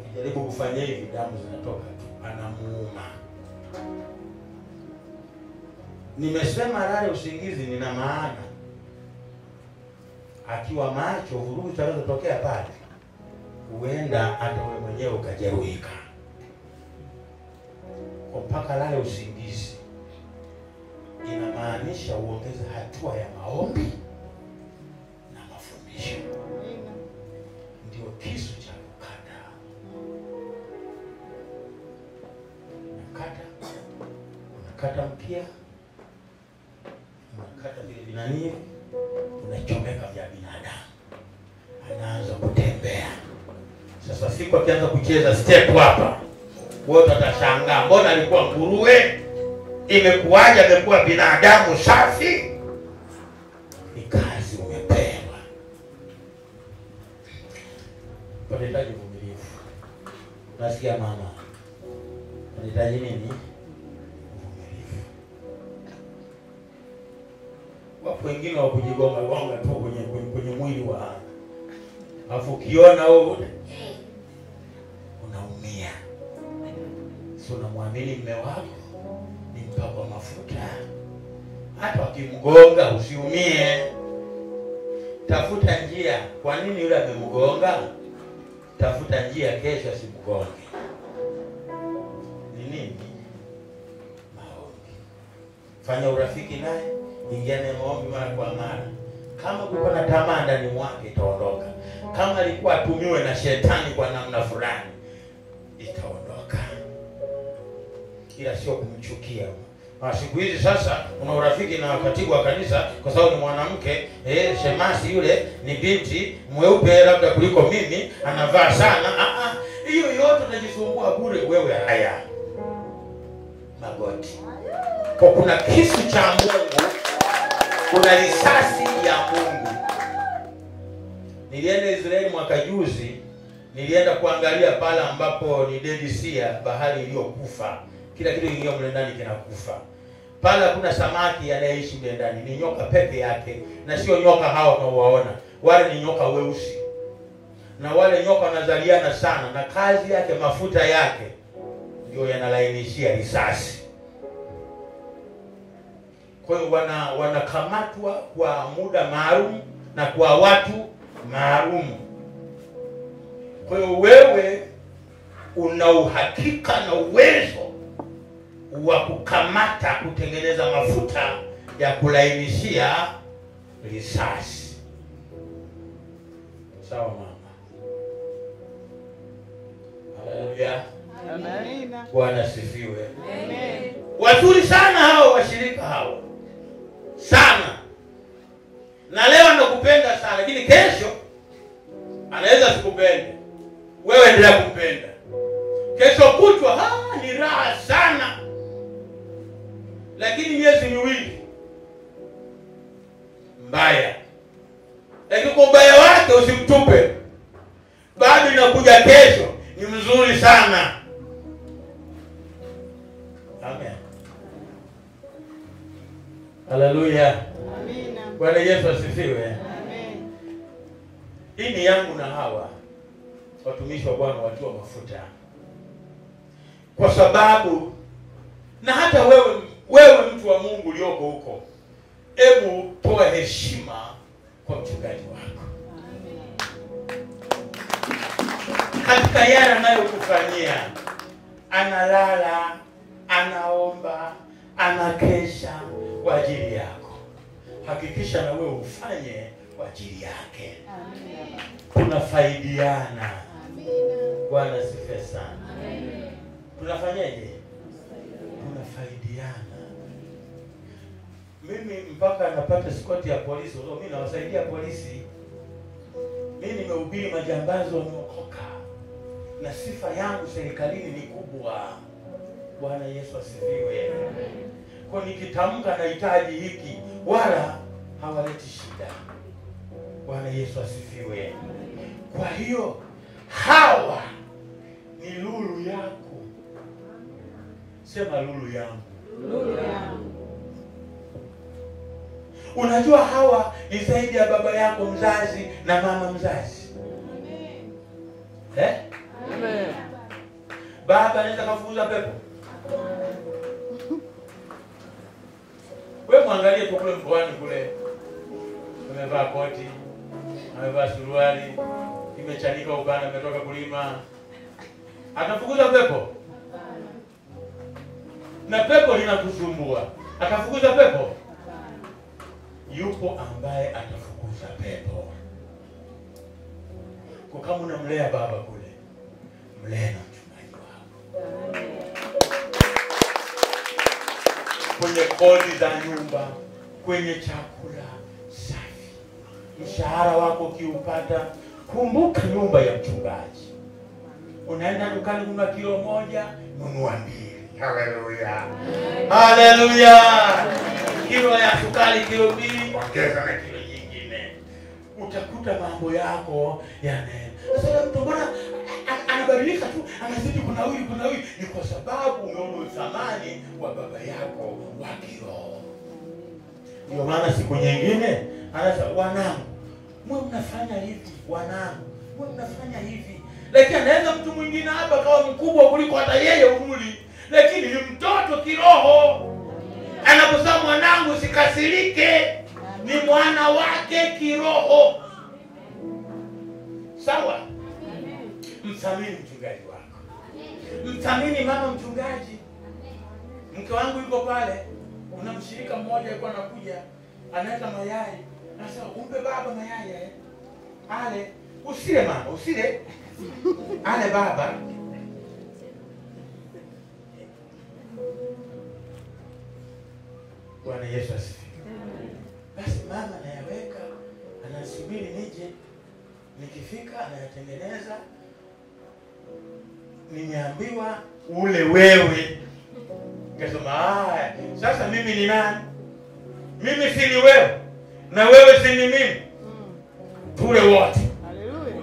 akijaribu kufanya hivi, damu zinatoka tu, anamuuma. Nimesema lale usingizi, nina maana akiwa macho, vurugu zitakazotokea pale, huenda hata wewe mwenyewe ukajeruhika. Kwa mpaka lale usingizi, inamaanisha uongeze hatua ya maombi na mafundisho. Ndio kisu cha kukata. Unakata mkia, unakata vile vinani, unachomeka vya binadamu, anaanza kutembea. Sasa siku akianza kucheza step hapa, wote watashangaa, mbona alikuwa nguruwe, imekuwaje amekuwa binadamu safi? Ni kazi umepewa. Unahitaji uvumilivu. Nasikia mama, unahitaji nini? Uvumilivu. Wapo wengine wa kujigonga gonga tu kwenye mwili wa, alafu ukiona wewe unaumia. Sio, unamwamini mume wako ni mpako wa mafuta. Hata wakimgonga usiumie. Tafuta njia. Kwa nini yule amemgonga? Tafuta njia kesho asimgonge. Ni nini? Maombi. Fanya urafiki naye, ingia naye maombi mara kwa mara. Kama kulikuwa na tamaa ndani mwake, itaondoka. Kama alikuwa atumiwe na shetani kwa namna fulani, itaondoka. Ila sio kumchukia. Siku hizi sasa una urafiki na katibu wa kanisa kwa sababu ni mwanamke, shemasi yule ni binti mweupe labda kuliko mimi, anavaa sana. Hiyo yote unajisumbua bure wewe. Haya magoti. Kwa kuna kisu cha Mungu, kuna risasi ya Mungu. Nilienda Israeli mwaka juzi, nilienda kuangalia pale ambapo ni Dead Sea, bahari iliyokufa. Kila kitu kingia mle ndani kinakufa. Pale hakuna samaki anayeishi mle ndani, ni nyoka peke yake, na sio nyoka hao unaowaona. Wale ni nyoka weusi. Na wale nyoka wanazaliana sana, na kazi yake, mafuta yake ndio yanalainishia risasi. Kwa hiyo wanakamatwa kwa muda maalum na kwa watu maalum. Kwa hiyo wewe una uhakika na uwezo wa kukamata, kutengeneza mafuta ya kulainishia risasi. Sawa mama? Haleluya. Amen. Bwana sifiwe. Amen. Wazuri sana hao washirika hao. Sana. Na leo anakupenda sana, lakini kesho anaweza sikupende. Wewe endelea kumpenda. Kesho kutwa ni raha sana. Lakini miezi miwili mbaya. Lakini kwa ubaya wake usimtupe. Bado inakuja kesho, ni mzuri sana. Amen. Haleluya. Amina. Bwana Yesu asifiwe. Amen. Hii ni yangu na hawa watumishi wa Bwana watiwa mafuta. Kwa sababu na hata wewe mtu wa Mungu ulioko huko, hebu toa heshima kwa mchungaji wako. Katika yale anayokufanyia, analala, anaomba, anakesha kwa ajili yako. Hakikisha na wewe ufanye kwa ajili yake. Amina. Tunafaidiana. Amina. Bwana sifiwe sana. Amen. Tunafanyaje? Tunafaidiana. Mimi mpaka napata skoti ya polisi, mimi nawasaidia polisi. Mimi nimehubiri majambazi wameokoka. Na sifa yangu serikalini ni kubwa. Bwana Yesu asifiwe. Kwa nikitamka nahitaji hiki, wala hawaleti shida. Bwana Yesu asifiwe. Kwa hiyo hawa ni lulu yako. Sema lulu yangu. Lulu yangu. Unajua hawa ni zaidi ya baba yako mzazi na mama mzazi. Amen. Amen. Baba anaweza kufukuza pepo. Wewe mwangalie kwa kule mkoani kule. Amevaa koti, amevaa suruali, imechanika upana, ametoka kulima. Atafukuza pepo? Na pepo linakusumbua. Atafukuza pepo? Yupo ambaye atafukuza pepo. Kwa kama unamlea baba kule, mlee na mchungaji wako. Kwenye kodi za nyumba, kwenye chakula safi. Mshahara wako ukiupata, kumbuka nyumba ya mchungaji. Unaenda dukani kununua kilo moja, nunua 2. Haleluya. Haleluya. Kilo ya sukari kilo 2, ongeza na kilo nyingine. Utakuta mambo yako yanaenda. Sasa mtu mbona anabadilika tu, anazidi kunawiri. Ni kwa sababu umeona thamani wa baba yako wa kiroho. Ndio maana siku nyingine anasema wanangu, mwe mnafanya hivi, wanangu, mwe mnafanya hivi. Lakini anaweza mtu mwingine hapa kawa mkubwa kuliko hata yeye umri, lakini ni mtoto kiroho. Anaposema mwanangu usikasirike, ni mwana wake kiroho. Sawa? Mthamini mchungaji wako. Mthamini mama mchungaji. Mke wangu yuko pale, kuna mshirika mmoja alikuwa anakuja, analeta mayai. Anasema umpe baba mayai ale. Usile mama, usile. Ale baba. Bwana Yesu asifiwe. Basi mama anayaweka, anasubiri nije. Nikifika anayatengeneza. Nimeambiwa ule wewe. Nikasema sasa mimi ni nani? Mimi si ni wewe na wewe si ni mimi. Tule wote. Haleluya.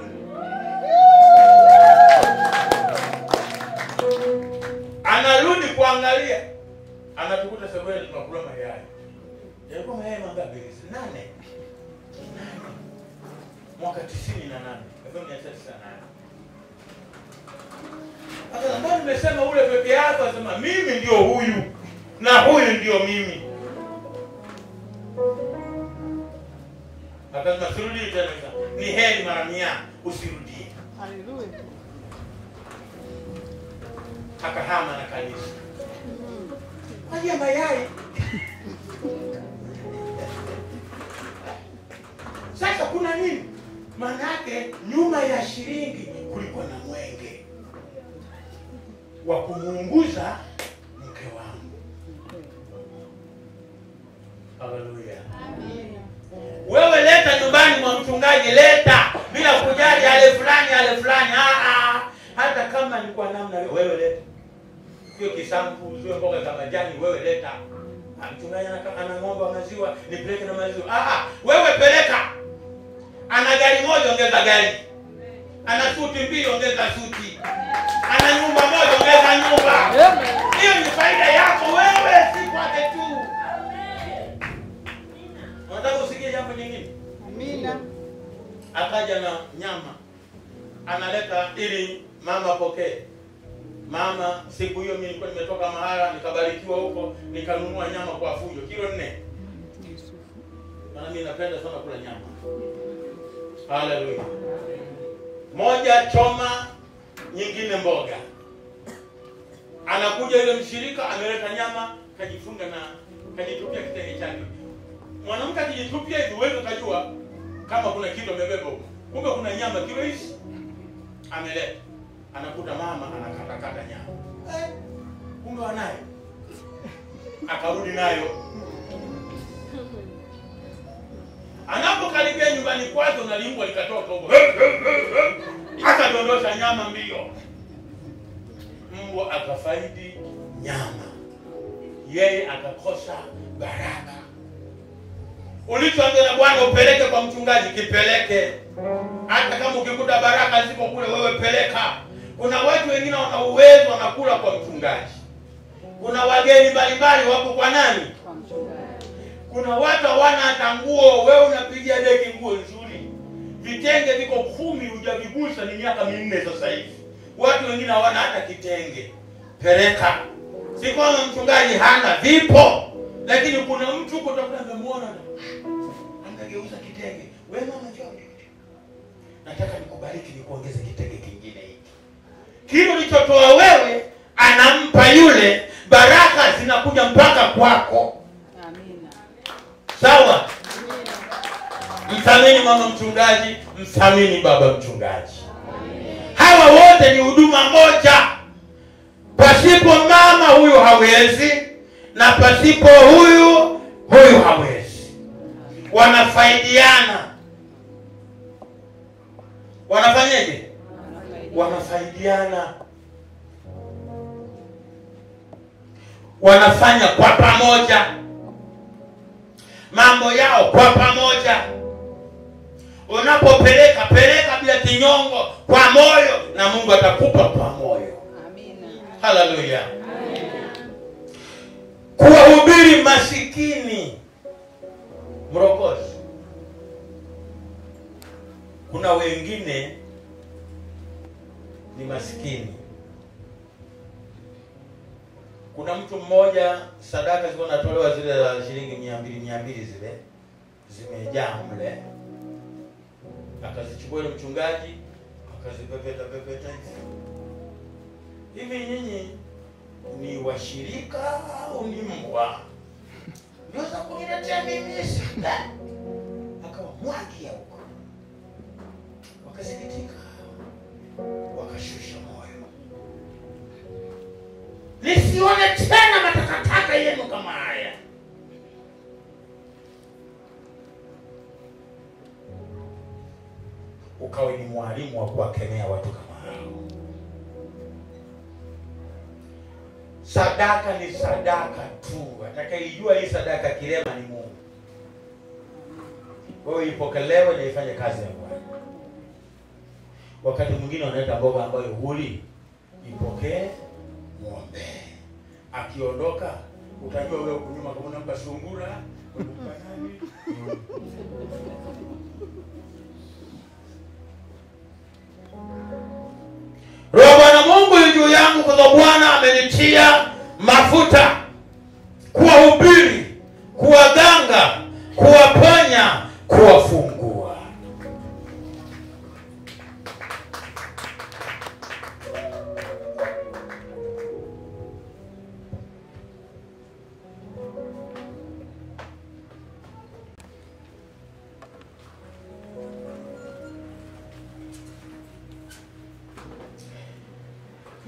Anarudi kuangalia. Anatukuta sebule tunakula mayai. Yalikuwa mayai mangapi? 8. Mwaka 98. Ndio 1998. Sasa mbona nimesema ule peke yake, asema mimi ndio huyu na huyu ndio mimi. Akasema sirudi tena. Ni heri mara 100 usirudie. Haleluya. Akahama na kanisa. Haya mayai. Sasa kuna nini? Maana yake nyuma ya shilingi kulikuwa na mwenge wa kumuunguza mke wangu. Haleluya. Amen. Wewe leta nyumbani mwa mchungaji, leta bila kujali ale fulani. Hata kama ni kwa namna wewe leta. Sio kisambu, sio mboga za majani, wewe leta. Mchungaji ana ng'ombe wa maziwa, nipeleke na maziwa. Wewe peleka. Ana gari moja, ongeza gari. Ana suti 2, ongeza suti. Ana nyumba moja, ongeza nyumba. Hiyo ni faida yako wewe, si kwake tu. Unataka usikie jambo jingine? Amina. Akaja na nyama. Analeta ili mama pokee. Mama, siku hiyo mimi nilikuwa nimetoka mahala, nikabarikiwa huko, nikanunua nyama kwa fujo, kilo 4. Maana mimi napenda sana kula nyama. Haleluya. Moja choma, nyingine mboga. Anakuja yule mshirika, ameleta nyama, kajifunga na kajitupia kitenge chake. Mwanamke akijitupia hivi wewe ukajua kama kuna kitu amebeba huko. Kumbe kuna nyama kilo hizi. Ameleta. Anakuta mama anakata nyama. Kumbe wanayo. Akarudi nayo. Anapokaribia nyumbani kwake unalimbwa likatoka huko. Akadondosha nyama mbio. Mbwa akafaidi nyama. Yeye akakosa baraka. Ulichoambiwa na Bwana upeleke kwa mchungaji, kipeleke. Hata kama ukikuta baraka zipo kule, wewe peleka. Kuna watu wengine wana uwezo wanakula kwa mchungaji. Kuna wageni mbalimbali wako kwa nani? Kwa mchungaji. Kuna watu hawana hata nguo, wewe unapigia deki nguo nzuri. Vitenge viko 10 hujavigusa, ni miaka 4 sasa hivi. Watu wengine hawana hata kitenge. Peleka. Si kama mchungaji hana, vipo. Lakini kuna mtu kutoka amemuona angegeuza kitenge. Wewe mama njoo. Nataka nikubariki nikuongeze kitenge kingine hiki. Kile ulichotoa wewe anampa yule, baraka zinakuja mpaka kwako. Amina. Sawa? Mthamini mama mchungaji, mthamini baba mchungaji. Hawa wote ni huduma moja. Pasipo mama huyu hawezi, na pasipo huyu hawezi. Wanafaidiana. Wanafanyaje? Wanafaidiana. Wanafanya kwa pamoja. Mambo yao kwa pamoja. Unapopeleka bila kinyongo, kwa moyo, na Mungu atakupa kwa moyo. Amina. Haleluya. Kuwahubiri masikini. Mrokozi. Kuna wengine ni masikini. Kuna mtu mmoja sadaka zilikuwa zinatolewa zile za shilingi 200 zile zimejaa mle. Akazichukua ile mchungaji akazipepeta hivi. Nyinyi ni washirika au ni mbwa? Ndio za kuniletea mimi sasa. Akamwagia huko. Wakasikitika. Wakashusha moyo. Nisione tena matakataka yenu kama haya. Ukawe ni mwalimu wa kuwakemea watu kama hao. Sadaka ni sadaka tu. Atakayejua hii sadaka kilema ni Mungu. Wewe ipokelewe na ifanye kazi ya Bwana. Wakati mwingine wanaleta mboga ambayo huli, ipokee, muombe. Akiondoka, utajua wewe kunyuma kama unampa sungura, unampa nani? Roho Bwana Mungu yu juu yangu kwa sababu Bwana amenitia mafuta kuwahubiri, kuwaganga, kuwaponya, kuwafungua.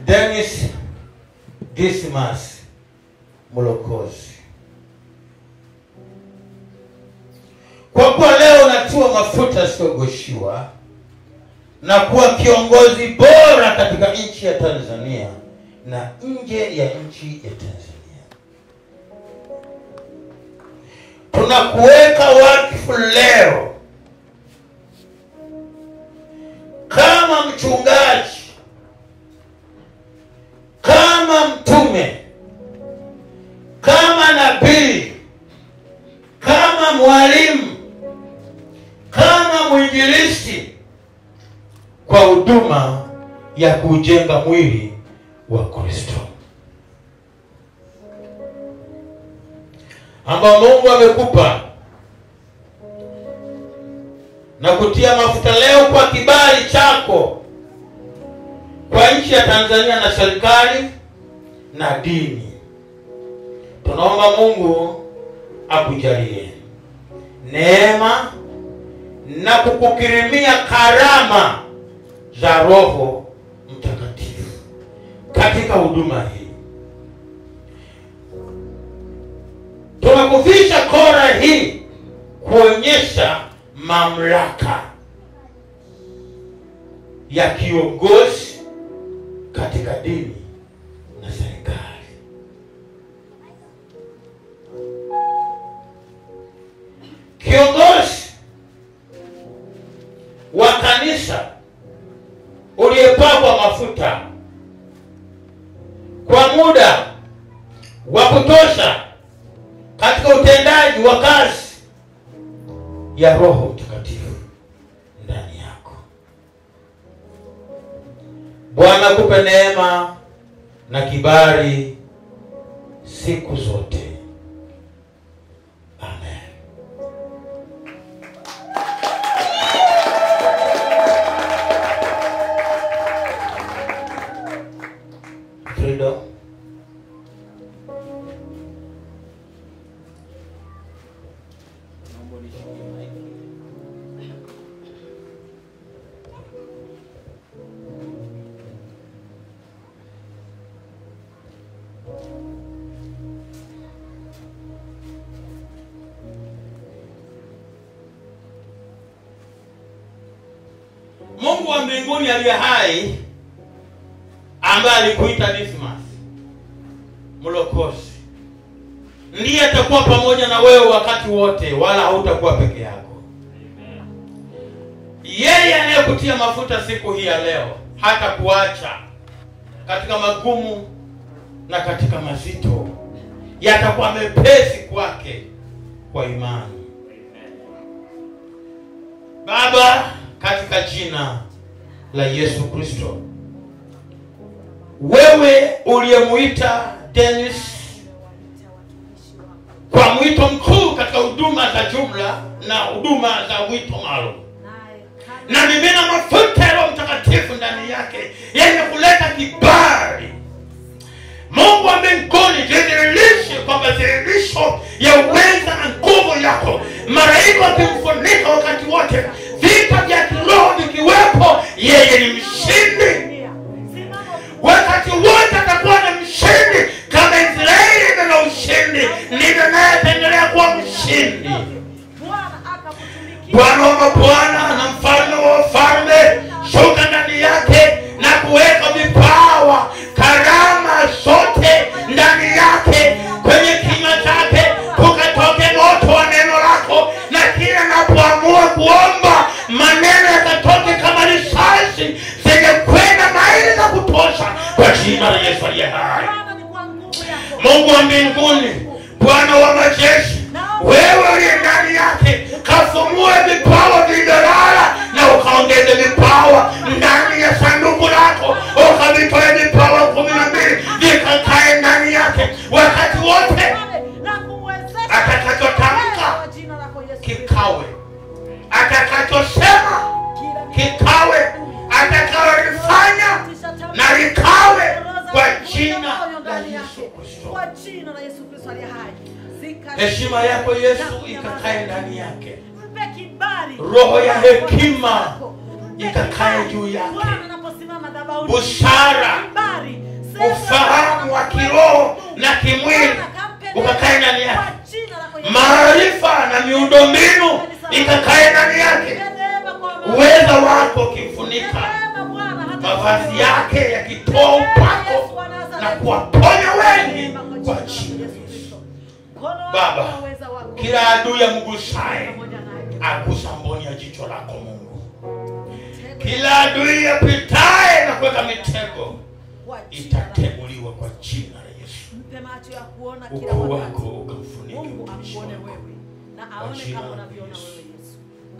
Dennis Dismas Mlokozi. Kwa kuwa leo natiwa mafuta siyogoshiwa na kuwa kiongozi bora katika nchi ya Tanzania na nje ya nchi ya Tanzania, tunakuweka wakfu leo kama mchungaji, kama mtume, kama nabii, kama mwalimu, kama mwinjilisti, kwa huduma ya kujenga mwili wa Kristo ambao Mungu amekupa na kutia mafuta leo kwa kibali chako kwa nchi ya Tanzania na serikali na dini. Tunaomba Mungu akujalie neema na kukukirimia karama za Roho Mtakatifu katika huduma hii. Tumekuvisha kora hii kuonyesha mamlaka ya kiongozi katika dini na serikali. kabisa uliyepakwa mafuta kwa muda wa kutosha katika utendaji wa kazi ya Roho Mtakatifu ndani yako. Bwana akupe neema na kibali siku zote. Amen. Freedom. Mungu wa mbinguni aliye hai ambaye alikuita Dismas Mlokozi ndiye atakuwa pamoja na wewe wakati wote, wala hautakuwa peke yako. Yeye anayekutia mafuta siku hii ya leo hata kuacha katika magumu na katika mazito, yatakuwa mepesi kwake kwa imani. Baba, katika jina la Yesu Kristo, wewe uliyemuita Dennis kwa mwito mkuu katika huduma za jumla na huduma za mwito maalum, na mimina mafuta ya Roho Mtakatifu ndani yake yenye kuleta kibali. Mungu wa mbinguni, jidhihirishe kwa madhihirisho ya uweza na nguvu yako, malaika wakimfunika wakati wote, vita vya kiroho vikiwepo, yeye ni mshindi. Wakati wote atakuwa na mshindi. Kama Israeli na ushindi, ndivyo naye ataendelea kuwa mshindi. Bwana wa mabwana na mfalme wa wafalme, shuka ndani yake na kuweka vipawa, karama zote ndani yake. Kwenye kinywa chake kukatoke moto wa neno lako, na kila anapoamua kuomba maneno yakatoke kama risasi zenye kwenda maili za kutosha, kwa jina la Yesu aliye hai. Mungu wa mbinguni, Bwana wa majeshi, wewe uliye ndani yake, kafumue vipawa vilivyorara na ukaongeze vipawa ndani ya sanduku lako, ukavitoe vipawa 12 vikakae ndani yake wakati wote. Atakachotamka kikawe, atakachosema kikawe, atakaolifanya na likawe, kwa jina la Yesu Kristo. Heshima yako Yesu ikakae ndani yake. Roho ya hekima ikakae juu yake. Busara, ufahamu wa kiroho na kimwili ukakae ndani yake. Maarifa na miundombinu ikakae ndani yake. Uweza wako kifunika, mavazi yake yakitoa upako na kuwaponya wengi kwa jina la Yesu. Baba, kila adui ya mgusaye agusa mboni ya jicho lako Mungu. Kila adui yapitaye na kuweka mitego itateguliwa kwa jina la Yesu. Ukuu wako ukamfunike mtumishi wako kwa jina la Yesu,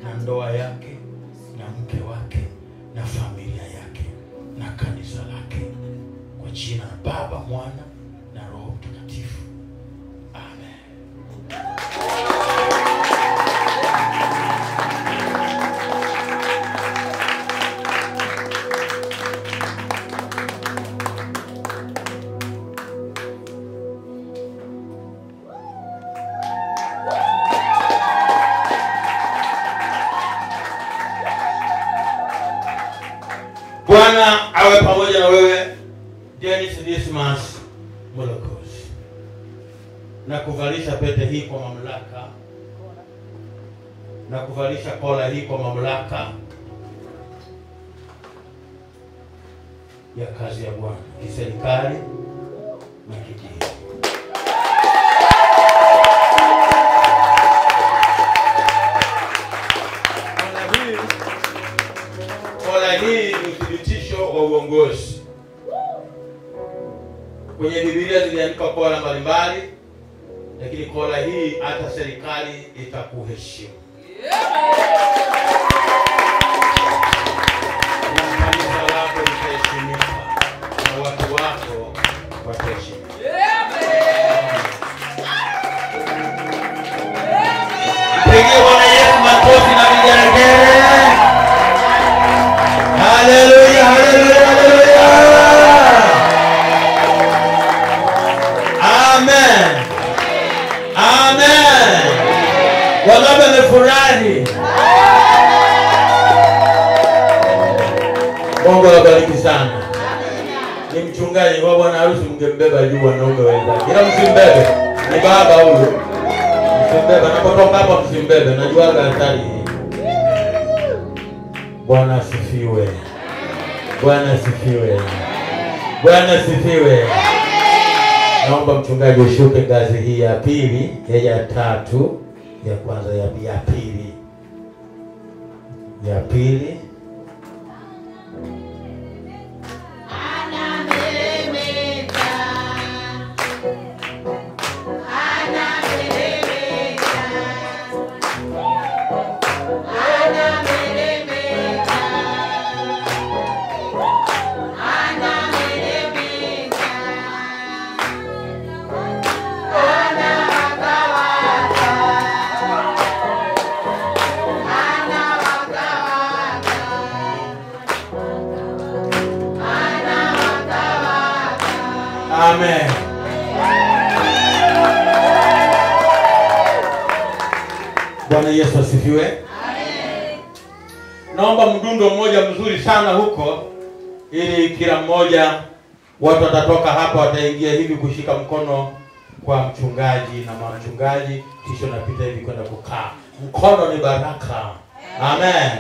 na ndoa yake na mke wake na familia yake na kanisa lake, kwa jina la Baba, Mwana na Roho Mtakatifu. Amen. Bwana awe pamoja na wewe Dennis Dismas Mlokozi, na kuvalisha pete hii kwa mamlaka, na kuvalisha kola hii kwa mamlaka ya kazi ya Bwana kiserikali na kidini. hii ni uthibitisho wa uongozi. Kwenye Biblia ziliandikwa kola mbalimbali, lakini kola hii hata serikali itakuheshimu. Na kanisa lako litaheshimika na watu wako wataheshimika. Pigie Bwana Yesu makofi na vigelegele. Haleluya, haleluya, haleluya. Amen. Amen. Wangapi wamefurahi? Mungu awabariki sana. Ni mchungaji wa bwana harusi, mngembeba juu wanaume wenzake. Ila msimbebe. Ni baba huyo. Msimbebe. Napotoka hapa msimbebe. Najuaga hatari hii. Bwana asifiwe. Bwana asifiwe. Bwana asifiwe. Naomba mchungaji ushuke ngazi hii ya pili, ya tatu, ya kwanza, ya pili. Ya pili. Amen. Bwana Yesu asifiwe. Amen. Naomba mdundo mmoja mzuri sana huko, ili kila mmoja, watu watatoka hapa wataingia hivi kushika mkono kwa mchungaji na mchungaji, kisha napita hivi kwenda kukaa. Mkono ni baraka. Amen.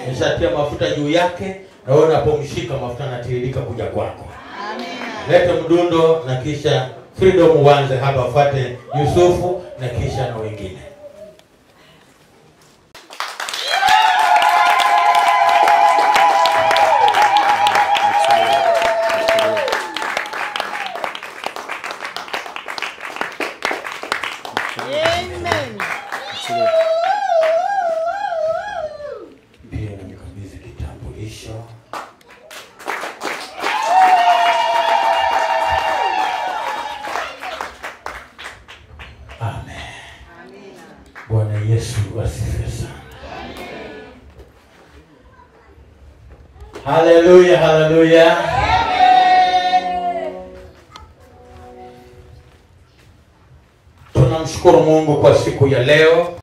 Nishatia mafuta juu yake, na wewe unapomshika mafuta yanatiririka kuja kwako. Lete mdundo na kisha Freedom uanze hapa, fuate Yusufu na kisha na wengine. Amen. Pia nimekabidhi kitambulisho. Bwana Yesu asifiwe sana. Haleluya, haleluya. Tunamshukuru Mungu kwa siku ya leo.